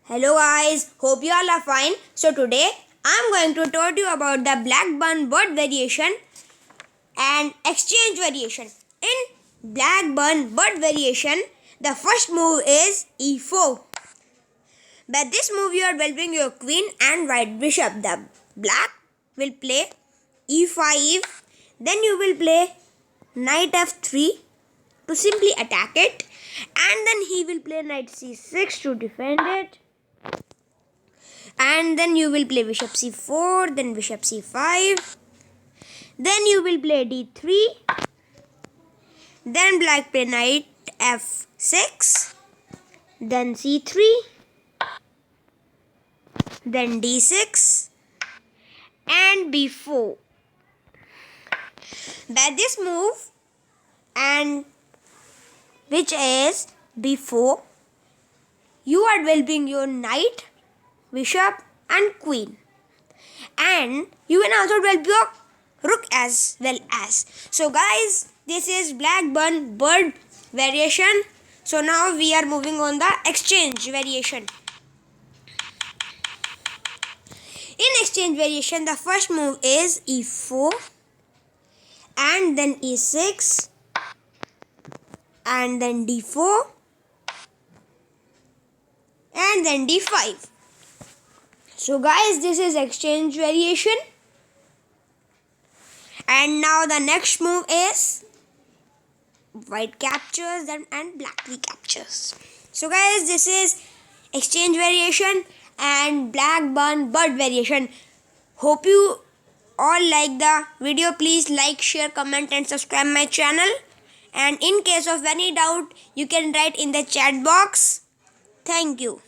Hello guys, hope you all are fine. So today I am going to talk to you about the Blackburn bird variation and exchange variation. In Blackburn bird variation, the first move is e4. By this move you are developing your queen and white bishop. The black will play e5, then you will play knight f3 to simply attack it, and then he will play knight c6 to defend it. And then you will play bishop c4, then bishop c5, then you will play d3, then black play knight f6, then c3, then d6 and b4. By this move, and which is b4, you are developing your knight, bishop and queen, and you can also develop your rook as well as. So guys, this is Blackburn bird variation. So now we are moving on the exchange variation. In exchange variation, the first move is e4 and then e6 and then d4 and then d5. So guys, this is exchange variation. And now the next move is white captures and black recaptures. So guys, this is exchange variation and Blackburn bird variation. Hope you all like the video. Please like, share, comment and subscribe my channel. And in case of any doubt, you can write in the chat box. Thank you.